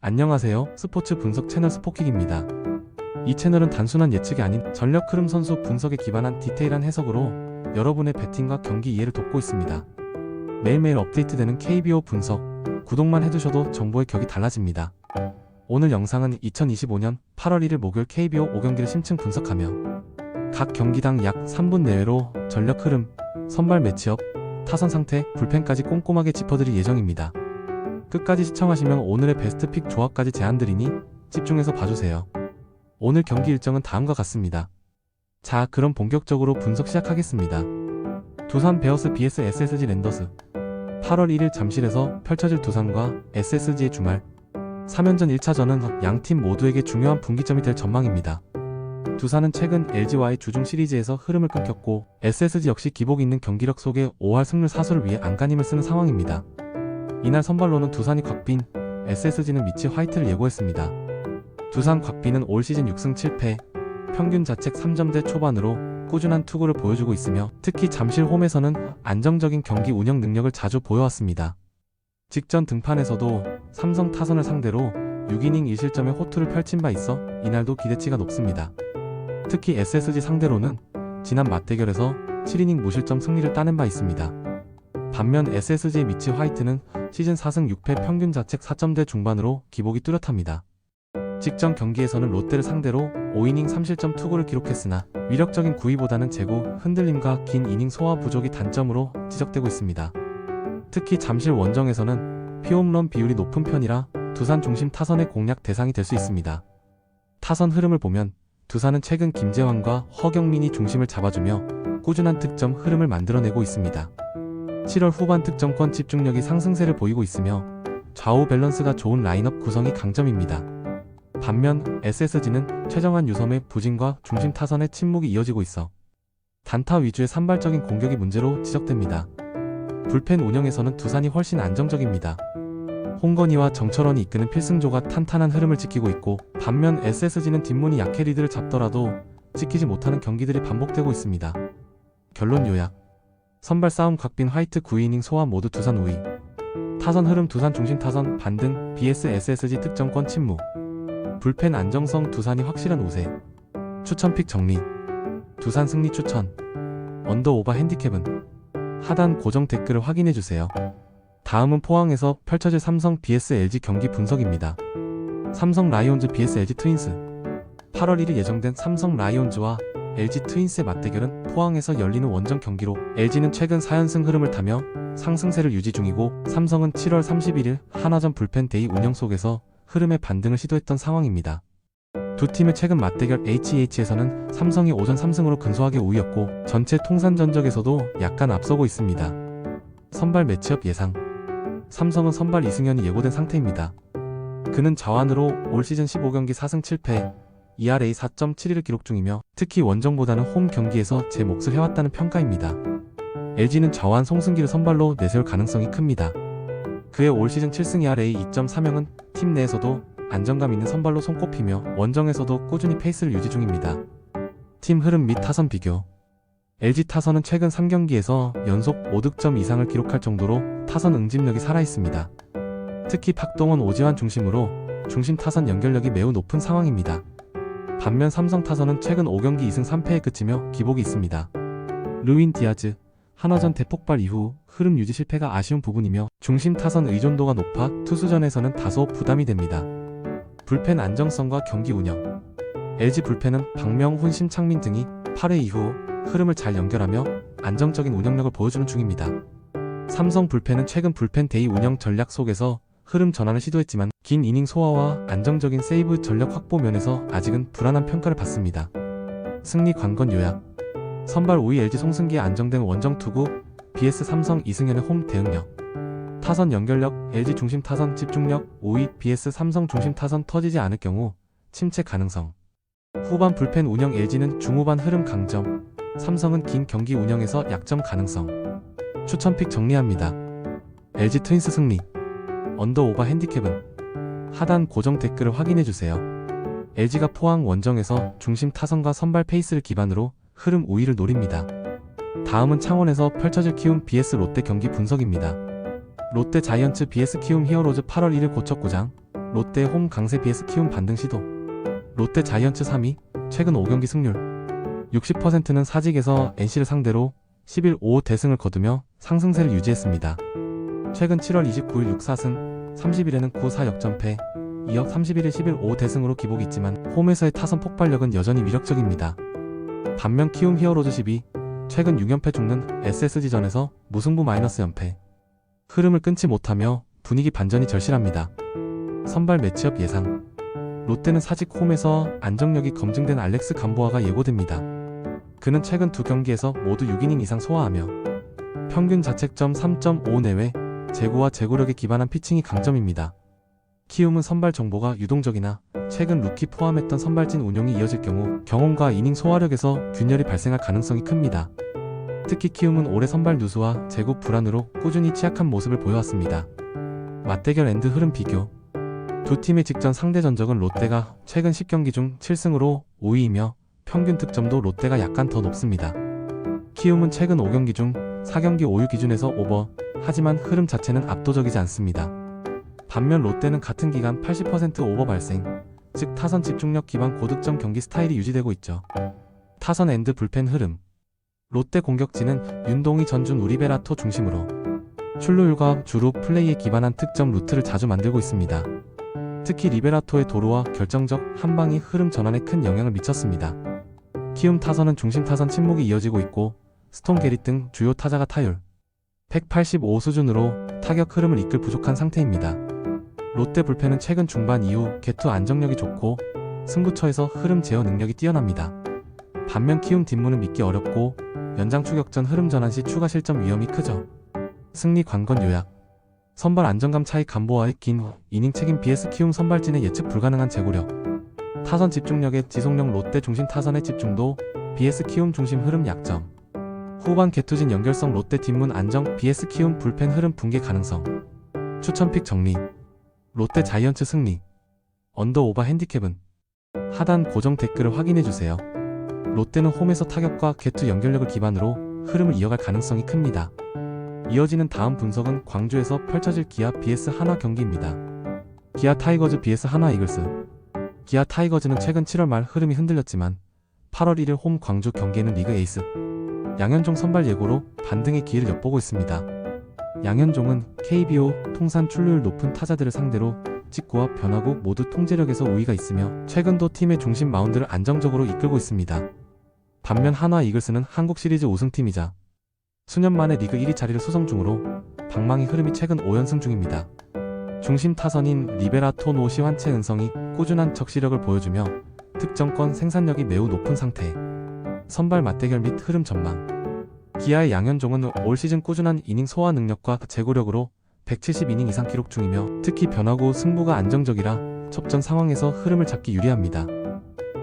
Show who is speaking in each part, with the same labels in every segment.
Speaker 1: 안녕하세요. 스포츠 분석 채널 스포킥입니다. 이 채널은 단순한 예측이 아닌 전력 흐름 선수 분석에 기반한 디테일한 해석으로 여러분의 배팅과 경기 이해를 돕고 있습니다. 매일매일 업데이트되는 KBO 분석, 구독만 해두셔도 정보의 격이 달라집니다. 오늘 영상은 2025년 8월 1일 목요일 KBO 5경기를 심층 분석하며 각 경기당 약 3분 내외로 전력 흐름, 선발 매치업, 타선 상태, 불펜까지 꼼꼼하게 짚어드릴 예정입니다. 끝까지 시청하시면 오늘의 베스트 픽 조합까지 제안드리니 집중해서 봐주세요. 오늘 경기 일정은 다음과 같습니다. 자, 그럼 본격적으로 분석 시작하겠습니다. 두산 베어스 vs SSG 랜더스. 8월 1일 잠실에서 펼쳐질 두산과 SSG의 주말 3연전 1차전은 양팀 모두에게 중요한 분기점이 될 전망입니다. 두산은 최근 LG와의 주중 시리즈에서 흐름을 끊겼고 SSG 역시 기복 있는 경기력 속에 5할 승률 사수를 위해 안간힘을 쓰는 상황입니다. 이날 선발로는 두산이 곽빈, SSG는 미치 화이트를 예고했습니다. 두산 곽빈은 올 시즌 6승 7패, 평균 자책 3점대 초반으로 꾸준한 투구를 보여주고 있으며 특히 잠실 홈에서는 안정적인 경기 운영 능력을 자주 보여왔습니다. 직전 등판에서도 삼성 타선을 상대로 6이닝 1실점의 호투를 펼친 바 있어 이날도 기대치가 높습니다. 특히 SSG 상대로는 지난 맞대결에서 7이닝 무실점 승리를 따낸 바 있습니다. 반면 SSG의 미치 화이트는 시즌 4승 6패 평균 자책 4점대 중반으로 기복이 뚜렷합니다. 직전 경기에서는 롯데를 상대로 5이닝 3실점 투구를 기록했으나 위력적인 구위보다는 제구, 흔들림과 긴 이닝 소화 부족이 단점으로 지적되고 있습니다. 특히 잠실 원정에서는 피홈런 비율이 높은 편이라 두산 중심 타선의 공략 대상이 될 수 있습니다. 타선 흐름을 보면 두산은 최근 김재환과 허경민이 중심을 잡아주며 꾸준한 득점 흐름을 만들어내고 있습니다. 7월 후반 득점권 집중력이 상승세를 보이고 있으며 좌우 밸런스가 좋은 라인업 구성이 강점입니다. 반면 SSG는 최정한 유섬의 부진과 중심 타선의 침묵이 이어지고 있어 단타 위주의 산발적인 공격이 문제로 지적됩니다. 불펜 운영에서는 두산이 훨씬 안정적입니다. 홍건희와 정철원이 이끄는 필승조가 탄탄한 흐름을 지키고 있고 반면 SSG는 뒷문이 약해 리드를 잡더라도 지키지 못하는 경기들이 반복되고 있습니다. 결론 요약. 선발 싸움 곽빈 화이트 9이닝 소화 모두 두산 우위. 타선 흐름 두산 중심 타선 반등 vs SSG 득점권 침묵. 불펜 안정성 두산이 확실한 우세. 추천픽 정리. 두산 승리 추천. 언더 오버 핸디캡은 하단 고정 댓글을 확인해주세요. 다음은 포항에서 펼쳐질 삼성 vs LG 경기 분석입니다. 삼성 라이온즈 vs LG 트윈스. 8월 1일 예정된 삼성 라이온즈와 LG 트윈스의 맞대결은 포항에서 열리는 원정 경기로 LG는 최근 4연승 흐름을 타며 상승세를 유지 중이고 삼성은 7월 31일 한화전 불펜 데이 운영 속에서 흐름의 반등을 시도했던 상황입니다. 두 팀의 최근 맞대결 HEH에서는 삼성이 오전 3승으로 근소하게 우위였고 전체 통산 전적에서도 약간 앞서고 있습니다. 선발 매치업 예상. 삼성은 선발 이승현이 예고된 상태입니다. 그는 자완으로 올 시즌 15경기 4승 7패, ERA 4.72를 기록 중이며 특히 원정보다는 홈 경기에서 제 몫을 해왔다는 평가입니다. LG는 좌완 송승기를 선발로 내세울 가능성이 큽니다. 그의 올 시즌 7승 ERA 2.3형은 팀 내에서도 안정감 있는 선발로 손꼽히며 원정에서도 꾸준히 페이스를 유지 중입니다. 팀 흐름 및 타선 비교. LG 타선은 최근 3경기에서 연속 5득점 이상을 기록할 정도로 타선 응집력이 살아있습니다. 특히 박동원, 오지환 중심으로 중심 타선 연결력이 매우 높은 상황입니다. 반면 삼성 타선은 최근 5경기 2승 3패에 그치며 기복이 있습니다. 르윈 디아즈, 한화전 대폭발 이후 흐름 유지 실패가 아쉬운 부분이며 중심 타선 의존도가 높아 투수전에서는 다소 부담이 됩니다. 불펜 안정성과 경기 운영. LG 불펜은 박명훈, 심창민 등이 8회 이후 흐름을 잘 연결하며 안정적인 운영력을 보여주는 중입니다. 삼성 불펜은 최근 불펜 데이 운영 전략 속에서 흐름 전환을 시도했지만 긴 이닝 소화와 안정적인 세이브 전력 확보 면에서 아직은 불안한 평가를 받습니다. 승리 관건 요약. 선발 5위 LG 송승기의 안정된 원정 투구 vs 삼성 이승현의 홈 대응력. 타선 연결력 LG 중심 타선 집중력 5위 vs 삼성 중심 타선 터지지 않을 경우 침체 가능성. 후반 불펜 운영 LG는 중후반 흐름 강점, 삼성은 긴 경기 운영에서 약점 가능성. 추천픽 정리합니다. LG 트윈스 승리. 언더 오버 핸디캡은 하단 고정 댓글을 확인해주세요. LG가 포항 원정에서 중심 타선과 선발 페이스를 기반으로 흐름 우위를 노립니다. 다음은 창원에서 펼쳐질 키움 vs 롯데 경기 분석입니다. 롯데 자이언츠 vs 키움 히어로즈 8월 1일 고척구장. 롯데 홈 강세 vs 키움 반등 시도. 롯데 자이언츠 3위, 최근 5경기 승률 60%는 사직에서 NC를 상대로 10일 5호 대승을 거두며 상승세를 유지했습니다. 최근 7월 29일 6-4승, 30일에는 9-4 역전패, 이어 31일 11 5 대승으로 기복이 있지만 홈에서의 타선 폭발력은 여전히 위력적입니다. 반면 키움 히어로즈 12, 최근 6연패 중는 SSG전에서 무승부 마이너스 연패. 흐름을 끊지 못하며 분위기 반전이 절실합니다. 선발 매치업 예상. 롯데는 사직 홈에서 안정력이 검증된 알렉스 감보아가 예고됩니다. 그는 최근 2경기에서 모두 6이닝 이상 소화하며 평균 자책점 3.5 내외, 제구와 제구력에 기반한 피칭이 강점입니다. 키움은 선발 정보가 유동적이나 최근 루키 포함했던 선발진 운용이 이어질 경우 경험과 이닝 소화력에서 균열이 발생할 가능성이 큽니다. 특히 키움은 올해 선발 누수와 제구 불안으로 꾸준히 취약한 모습을 보여왔습니다. 맞대결 엔드 흐름 비교. 두 팀의 직전 상대 전적은 롯데가 최근 10경기 중 7승으로 5위이며 평균 득점도 롯데가 약간 더 높습니다. 키움은 최근 5경기 중 4경기 5위 기준에서 오버, 하지만 흐름 자체는 압도적이지 않습니다. 반면 롯데는 같은 기간 80% 오버 발생, 즉 타선 집중력 기반 고득점 경기 스타일이 유지되고 있죠. 타선 엔드 불펜 흐름. 롯데 공격진은 윤동희, 전준, 우리베라토 중심으로 출루율과 주루 플레이에 기반한 특점 루트를 자주 만들고 있습니다. 특히 리베라토의 도루와 결정적 한방이 흐름 전환에 큰 영향을 미쳤습니다. 키움 타선은 중심 타선 침묵이 이어지고 있고 스톤 게릿 등 주요 타자가 타율 185 수준으로 타격 흐름을 이끌 부족한 상태입니다. 롯데 불펜은 최근 중반 이후 개투 안정력이 좋고 승부처에서 흐름 제어 능력이 뛰어납니다. 반면 키움 뒷문은 믿기 어렵고 연장 추격전 흐름 전환 시 추가 실점 위험이 크죠. 승리 관건 요약. 선발 안정감 차이 감보아의 긴 이닝 책임 vs 키움 선발진의 예측 불가능한 제구력. 타선 집중력의 지속력 롯데 중심 타선의 집중도 vs 키움 중심 흐름 약점. 후반 개투진 연결성 롯데 뒷문 안정 vs 키움 불펜 흐름 붕괴 가능성. 추천픽 정리. 롯데 자이언츠 승리. 언더 오버 핸디캡은 하단 고정 댓글을 확인해주세요. 롯데는 홈에서 타격과 개투 연결력을 기반으로 흐름을 이어갈 가능성이 큽니다. 이어지는 다음 분석은 광주에서 펼쳐질 기아 vs 한화 경기입니다. 기아 타이거즈 vs 한화 이글스. 기아 타이거즈는 최근 7월 말 흐름이 흔들렸지만 8월 1일 홈 광주 경기에는 리그 에이스 양현종 선발 예고로 반등의 기회를 엿보고 있습니다. 양현종은 KBO 통산 출루율 높은 타자들을 상대로 직구와 변화구 모두 통제력에서 우위가 있으며 최근도 팀의 중심 마운드를 안정적으로 이끌고 있습니다. 반면 한화 이글스는 한국 시리즈 우승팀이자 수년 만에 리그 1위 자리를 수성 중으로 방망이 흐름이 최근 5연승 중입니다. 중심 타선인 리베라토 노시 환체 은성이 꾸준한 적시력을 보여주며 득점권 생산력이 매우 높은 상태. 선발 맞대결 및 흐름 전망. 기아의 양현종은 올 시즌 꾸준한 이닝 소화 능력과 제구력으로 170이닝 이상 기록 중이며 특히 변화구 승부가 안정적이라 접전 상황에서 흐름을 잡기 유리합니다.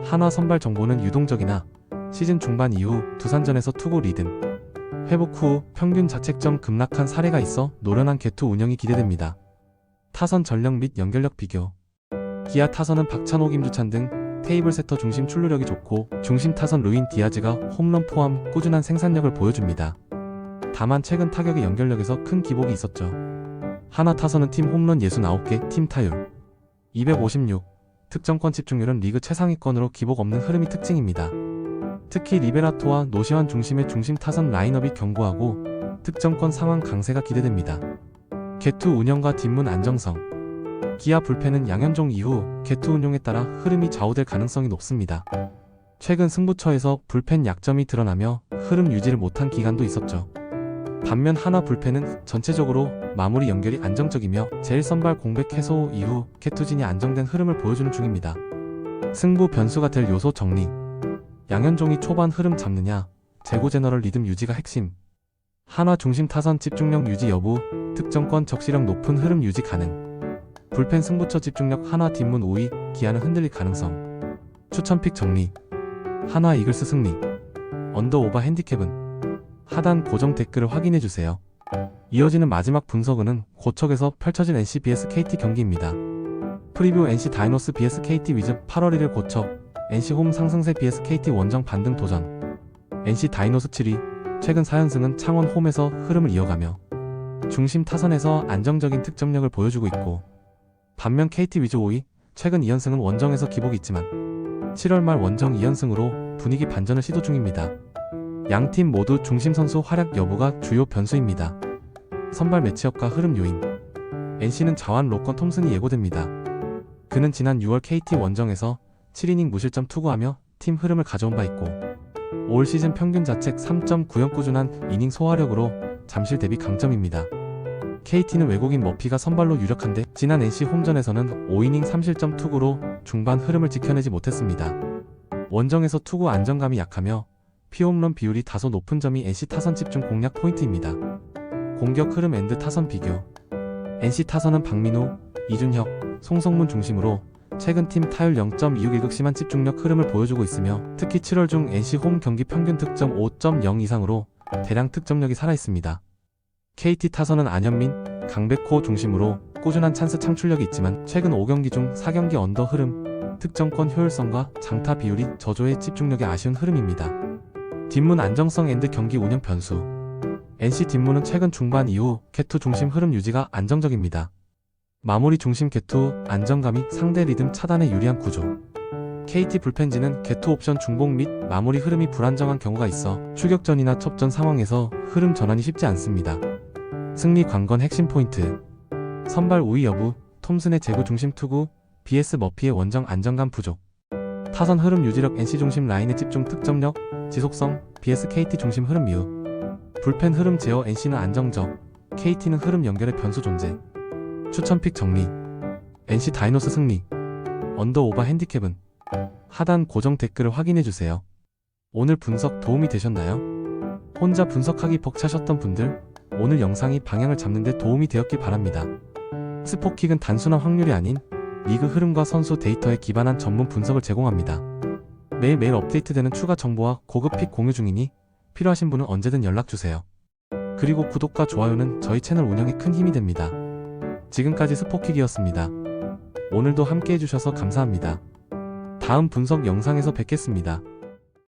Speaker 1: 한화 선발 정보는 유동적이나 시즌 중반 이후 두산전에서 투구 리듬, 회복 후 평균 자책점 급락한 사례가 있어 노련한 개투 운영이 기대됩니다. 타선 전력 및 연결력 비교. 기아 타선은 박찬호, 김주찬 등 테이블 세터 중심 출루력이 좋고 중심 타선 루인 디아즈가 홈런 포함 꾸준한 생산력을 보여줍니다. 다만 최근 타격의 연결력에서 큰 기복이 있었죠. 한화 타선은 팀 홈런 69개, 팀 타율 256, 득점권 집중률은 리그 최상위권으로 기복 없는 흐름이 특징입니다. 특히 리베라토와 노시환 중심의 중심 타선 라인업이 견고하고 득점권 상황 강세가 기대됩니다. 개투 운영과 뒷문 안정성. 기아 불펜은 양현종 이후 개투 운용에 따라 흐름이 좌우될 가능성이 높습니다. 최근 승부처에서 불펜 약점이 드러나며 흐름 유지를 못한 기간도 있었죠. 반면 한화 불펜은 전체적으로 마무리 연결이 안정적이며 제1선발 공백 해소 이후 개투진이 안정된 흐름을 보여주는 중입니다. 승부 변수가 될 요소 정리. 양현종이 초반 흐름 잡느냐, 제구 제너럴 리듬 유지가 핵심. 한화 중심 타선 집중력 유지 여부, 득점권 적시력 높은 흐름 유지 가능. 불펜 승부처 집중력 한화 뒷문 5위, 기아는 흔들릴 가능성. 추천픽 정리. 한화 이글스 승리. 언더 오버 핸디캡은 하단 고정 댓글을 확인해주세요. 이어지는 마지막 분석은 고척에서 펼쳐진 NC vs KT 경기입니다. 프리뷰 NC 다이노스 vs KT 위즈 8월 1일 고척 NC 홈 상승세 vs KT 원정 반등 도전. NC 다이노스 7위, 최근 4연승은 창원 홈에서 흐름을 이어가며 중심 타선에서 안정적인 득점력을 보여주고 있고 반면 KT 위즈 5위, 최근 2연승은 원정에서 기복이 있지만 7월 말 원정 2연승으로 분위기 반전을 시도 중입니다. 양팀 모두 중심 선수 활약 여부가 주요 변수입니다. 선발 매치업과 흐름 요인. NC는 자완 로건 톰슨이 예고됩니다. 그는 지난 6월 KT 원정에서 7이닝 무실점 투구하며 팀 흐름을 가져온 바 있고 올 시즌 평균 자책 3.9형 꾸준한 이닝 소화력으로 잠실 대비 강점입니다. KT는 외국인 머피가 선발로 유력한데 지난 NC 홈전에서는 5이닝 3실점 투구로 중반 흐름을 지켜내지 못했습니다. 원정에서 투구 안정감이 약하며 피홈런 비율이 다소 높은 점이 NC 타선 집중 공략 포인트입니다. 공격 흐름 앤드 타선 비교. NC 타선은 박민우, 이준혁, 송성문 중심으로 최근 팀 타율 0.26의 극심한 집중력 흐름을 보여주고 있으며 특히 7월 중 NC 홈 경기 평균 득점 5.0 이상으로 대량 득점력이 살아있습니다. KT 타선은 안현민, 강백호 중심으로 꾸준한 찬스 창출력이 있지만 최근 5경기 중 4경기 언더 흐름, 득점권 효율성과 장타 비율이 저조해 집중력에 아쉬운 흐름입니다. 뒷문 안정성 앤드 경기 운영 변수. NC 뒷문은 최근 중반 이후 개투 중심 흐름 유지가 안정적입니다. 마무리 중심 개투 안정감이 상대 리듬 차단에 유리한 구조. KT 불펜진은 개투 옵션 중복 및 마무리 흐름이 불안정한 경우가 있어 추격전이나 첩전 상황에서 흐름 전환이 쉽지 않습니다. 승리 관건 핵심 포인트. 선발 우위 여부, 톰슨의 제구 중심 투구, BS 머피의 원정 안정감 부족. 타선 흐름 유지력 NC 중심 라인의 집중 득점력, 지속성, BS KT 중심 흐름 미흡. 불펜 흐름 제어 NC는 안정적, KT는 흐름 연결의 변수 존재. 추천픽 정리. NC 다이노스 승리. 언더 오버 핸디캡은 하단 고정 댓글을 확인해주세요. 오늘 분석 도움이 되셨나요? 혼자 분석하기 벅차셨던 분들, 오늘 영상이 방향을 잡는 데 도움이 되었길 바랍니다. 스포킥은 단순한 확률이 아닌 리그 흐름과 선수 데이터에 기반한 전문 분석을 제공합니다. 매일매일 업데이트되는 추가 정보와 고급 픽 공유 중이니 필요하신 분은 언제든 연락주세요. 그리고 구독과 좋아요는 저희 채널 운영에 큰 힘이 됩니다. 지금까지 스포킥이었습니다. 오늘도 함께 해주셔서 감사합니다. 다음 분석 영상에서 뵙겠습니다.